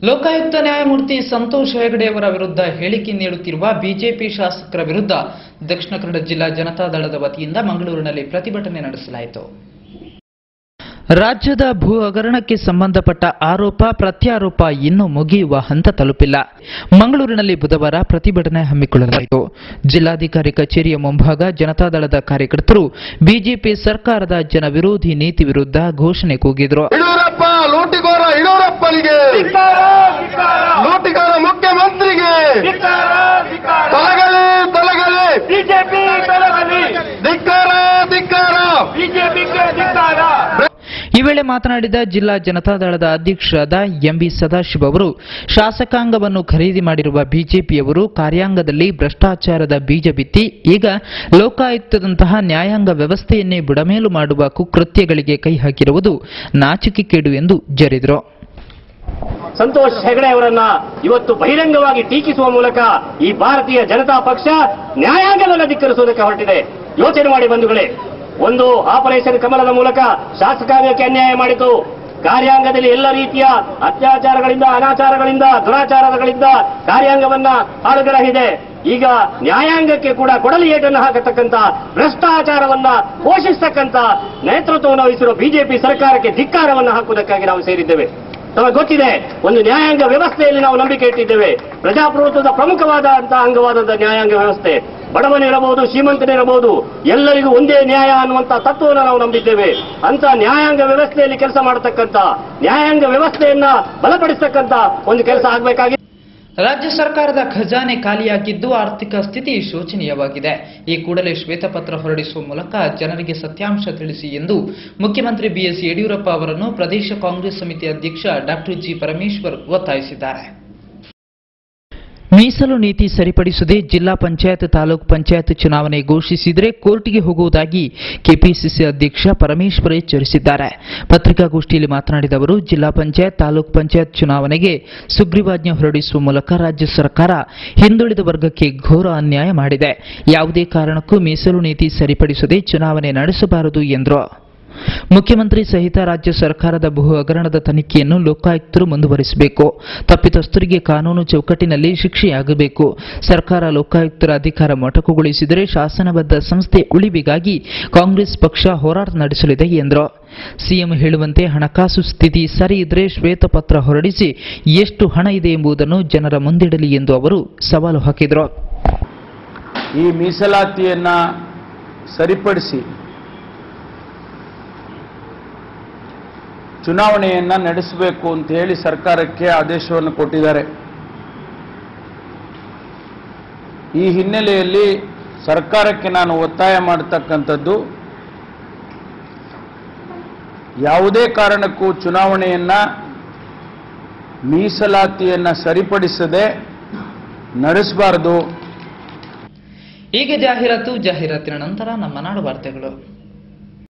ಲೋಕಾಯುಕ್ತ ನ್ಯಾಯಮೂರ್ತಿ ಸಂತೋಷ್ ಹೆಗಡೆ ಅವರ ವಿರುದ್ಧ ಹೇಳಿಕೆ ನೀಡುತ್ತಿರುವ ಬಿಜೆಪಿ ಶಾಸಕರ ವಿರುದ್ಧ ದಕ್ಷಿಣ ಕನ್ನಡ ಜಿಲ್ಲಾ ಜನತಾದಳದ ವತಿಯಿಂದ ಮಂಗಳೂರಿನಲ್ಲಿ ಪ್ರತಿಭಟನೆ ನಡೆಸಲಾಯಿತು. ರಾಜ್ಯದ ಭೂ ಹಗರಣಕ್ಕೆ ಸಂಬಂಧಪಟ್ಟ ಆರೋಪ ಪ್ರತ್ಯಾರೋಪ ಇನ್ನೂ ಮುಗಿಯುವ ಹಂತ ತಲುಪಿಲ್ಲ. ಮಂಗಳೂರಿನಲ್ಲಿ ಬುಧವಾರ ಪ್ರತಿಭಟನೆ ಹಮ್ಮಿಕೊಳ್ಳಲಾಯಿತು. ಜಿಲ್ಲಾಧಿಕಾರಿ ಕಚೇರಿಯ ಮುಂಭಾಗ ಜನತಾದಳದ ಕಾರ್ಯಕರ್ತರು ಬಿಜೆಪಿ ಸರ್ಕಾರದ ಜನ ವಿರೋಧಿ ನೀತಿ ವಿರುದ್ಧ ಘೋಷಣೆ ಕೂಗಿದರು. ಮುಖ್ಯಮಂತ್ರಿಗೆ ಈ ವೇಳೆ ಮಾತನಾಡಿದ ಜಿಲ್ಲಾ ಜನತಾದಳದ ಅಧ್ಯಕ್ಷರಾದ ಎಂಬಿ ಸದಾಶಿವ ಅವರು, ಶಾಸಕಾಂಗವನ್ನು ಖರೀದಿ ಮಾಡಿರುವ ಬಿಜೆಪಿಯವರು ಕಾರ್ಯಾಂಗದಲ್ಲಿ ಭ್ರಷ್ಟಾಚಾರದ ಬೀಜ ಬಿತ್ತಿ ಈಗ ಲೋಕಾಯುಕ್ತದಂತಹ ನ್ಯಾಯಾಂಗ ವ್ಯವಸ್ಥೆಯನ್ನೇ ಬುಡಮೇಲು ಮಾಡುವ ಕುಕೃತ್ಯಗಳಿಗೆ ಕೈ ಹಾಕಿರುವುದು ನಾಚಿಕೆಗೇಡು ಎಂದು ಜರಿದರು. ಸಂತೋಷ್ ಹೆಗಡೆ ಅವರನ್ನ ಇವತ್ತು ಬಹಿರಂಗವಾಗಿ ಟೀಕಿಸುವ ಮೂಲಕ ಈ ಭಾರತೀಯ ಜನತಾ ಪಕ್ಷ ನ್ಯಾಯಾಂಗವನ್ನು ಧಿಕ್ಕರಿಸುವುದಕ್ಕೆ ಹೊರಟಿದೆ. ಯೋಚನೆ ಮಾಡಿ ಬಂಧುಗಳೇ, ಒಂದು ಆಪರೇಷನ್ ಕಮಲದ ಮೂಲಕ ಶಾಸಕಾಂಗಕ್ಕೆ ಅನ್ಯಾಯ ಮಾಡಿತು. ಕಾರ್ಯಾಂಗದಲ್ಲಿ ಎಲ್ಲ ರೀತಿಯ ಅತ್ಯಾಚಾರಗಳಿಂದ, ಅನಾಚಾರಗಳಿಂದ, ದುರಾಚಾರಗಳಿಂದ ಕಾರ್ಯಾಂಗವನ್ನ ಹಾಳುಗೆಡಹಿದೆ. ಈಗ ನ್ಯಾಯಾಂಗಕ್ಕೆ ಕೂಡ ಕೊಡಲಿ ಏಟನ್ನು ಹಾಕತಕ್ಕಂಥ ಭ್ರಷ್ಟಾಚಾರವನ್ನ ಪೋಷಿಸತಕ್ಕಂಥ ನೇತೃತ್ವವನ್ನು ವಹಿಸಿರುವ ಬಿಜೆಪಿ ಸರ್ಕಾರಕ್ಕೆ ಧಿಕ್ಕಾರವನ್ನು ಹಾಕುವುದಕ್ಕಾಗಿ ನಾವು ಸೇರಿದ್ದೇವೆ. ನಮಗೆ ಗೊತ್ತಿದೆ, ಒಂದು ನ್ಯಾಯಾಂಗ ವ್ಯವಸ್ಥೆಯಲ್ಲಿ ನಾವು ನಂಬಿಕೆ ಇಟ್ಟಿದ್ದೇವೆ. ಪ್ರಜಾಪ್ರಭುತ್ವದ ಪ್ರಮುಖವಾದಂತಹ ಅಂಗವಾದಂತಹ ನ್ಯಾಯಾಂಗ ವ್ಯವಸ್ಥೆ. ಬಡವನಿರಬಹುದು, ಶ್ರೀಮಂತನಿರಬಹುದು, ಎಲ್ಲರಿಗೂ ಒಂದೇ ನ್ಯಾಯ ಅನ್ನುವಂತಹ ತತ್ವವನ್ನು ನಾವು ನಂಬಿದ್ದೇವೆ. ಅಂತ ನ್ಯಾಯಾಂಗ ವ್ಯವಸ್ಥೆಯಲ್ಲಿ ಕೆಲಸ ಮಾಡತಕ್ಕಂಥ, ನ್ಯಾಯಾಂಗ ವ್ಯವಸ್ಥೆಯನ್ನ ಬಲಪಡಿಸತಕ್ಕಂಥ ಒಂದು ಕೆಲಸ ಆಗಬೇಕಾಗಿದೆ. ರಾಜ್ಯ ಸರ್ಕಾರದ ಖಜಾನೆ ಖಾಲಿಯಾಗಿದ್ದು ಆರ್ಥಿಕ ಸ್ಥಿತಿ ಶೋಚನೀಯವಾಗಿದೆ. ಈ ಕೂಡಲೇ ಶ್ವೇತಪತ್ರ ಹೊರಡಿಸುವ ಮೂಲಕ ಜನರಿಗೆ ಸತ್ಯಾಂಶ ತಿಳಿಸಿ ಎಂದು ಮುಖ್ಯಮಂತ್ರಿ ಬಿಎಸ್ ಯಡಿಯೂರಪ್ಪ ಅವರನ್ನು ಪ್ರದೇಶ ಕಾಂಗ್ರೆಸ್ ಸಮಿತಿ ಅಧ್ಯಕ್ಷ ಡಾಕ್ಟರ್ ಜಿ ಪರಮೇಶ್ವರ್ ಒತ್ತಾಯಿಸಿದ್ದಾರೆ. ಮೀಸಲು ನೀತಿ ಸರಿಪಡಿಸದೆ ಜಿಲ್ಲಾ ಪಂಚಾಯತ್, ತಾಲೂಕು ಪಂಚಾಯತ್ ಚುನಾವಣೆ ಘೋಷಿಸಿದರೆ ಕೋರ್ಟ್ಗೆ ಹೋಗುವುದಾಗಿ ಕೆಪಿಸಿಸಿ ಅಧ್ಯಕ್ಷ ಪರಮೇಶ್ವರ್ ಎಚ್ಚರಿಸಿದ್ದಾರೆ. ಪತ್ರಿಕಾಗೋಷ್ಠಿಯಲ್ಲಿ ಮಾತನಾಡಿದ ಅವರು, ಜಿಲ್ಲಾ ಪಂಚಾಯತ್, ತಾಲೂಕು ಪಂಚಾಯತ್ ಚುನಾವಣೆಗೆ ಸುಗ್ರೀವಾಜ್ಞೆ ಹೊರಡಿಸುವ ಮೂಲಕ ರಾಜ್ಯ ಸರ್ಕಾರ ಹಿಂದುಳಿದ ವರ್ಗಕ್ಕೆ ಘೋರ ಅನ್ಯಾಯ ಮಾಡಿದೆ. ಯಾವುದೇ ಕಾರಣಕ್ಕೂ ಮೀಸಲು ನೀತಿ ಸರಿಪಡಿಸದೆ ಚುನಾವಣೆ ನಡೆಸಬಾರದು ಎಂದರು. ಮುಖ್ಯಮಂತ್ರಿ ಸಹಿತ ರಾಜ್ಯ ಸರ್ಕಾರದ ಭೂ ಹಗರಣದ ತನಿಖೆಯನ್ನು ಲೋಕಾಯುಕ್ತರು ಮುಂದುವರಿಸಬೇಕು. ತಪ್ಪಿತಸ್ಥರಿಗೆ ಕಾನೂನು ಚೌಕಟ್ಟಿನಲ್ಲಿ ಶಿಕ್ಷೆಯಾಗಬೇಕು. ಸರ್ಕಾರ ಲೋಕಾಯುಕ್ತರ ಅಧಿಕಾರ ಮೊಟಕುಗೊಳಿಸಿದರೆ ಶಾಸನಬದ್ಧ ಸಂಸ್ಥೆ ಉಳಿವಿಗಾಗಿ ಕಾಂಗ್ರೆಸ್ ಪಕ್ಷ ಹೋರಾಟ ನಡೆಸಲಿದೆ ಎಂದರು. ಸಿಎಂ ಹೇಳುವಂತೆ ಹಣಕಾಸು ಸ್ಥಿತಿ ಸರಿ ಇದ್ರೆ ಶ್ವೇತಪತ್ರ ಹೊರಡಿಸಿ ಎಷ್ಟು ಹಣ ಇದೆ ಎಂಬುದನ್ನು ಜನರ ಮುಂದಿಡಲಿ ಎಂದು ಅವರು ಸವಾಲು ಹಾಕಿದರು. ಈ ಮೀಸಲಾತಿಯನ್ನ ಸರಿಪಡಿಸಿ ಚುನಾವಣೆಯನ್ನ ನಡೆಸಬೇಕು ಅಂತ ಹೇಳಿ ಸರ್ಕಾರಕ್ಕೆ ಆದೇಶವನ್ನು ಕೊಟ್ಟಿದ್ದಾರೆ. ಈ ಹಿನ್ನೆಲೆಯಲ್ಲಿ ಸರ್ಕಾರಕ್ಕೆ ನಾನು ಒತ್ತಾಯ ಮಾಡತಕ್ಕಂಥದ್ದು, ಯಾವುದೇ ಕಾರಣಕ್ಕೂ ಚುನಾವಣೆಯನ್ನ ಮೀಸಲಾತಿಯನ್ನ ಸರಿಪಡಿಸದೆ ನಡೆಸಬಾರದು. ಹೀಗೆ ಜಾಹೀರಾತಿನ ನಂತರ ನಮ್ಮ ನಾಡು ವಾರ್ತೆಗಳು.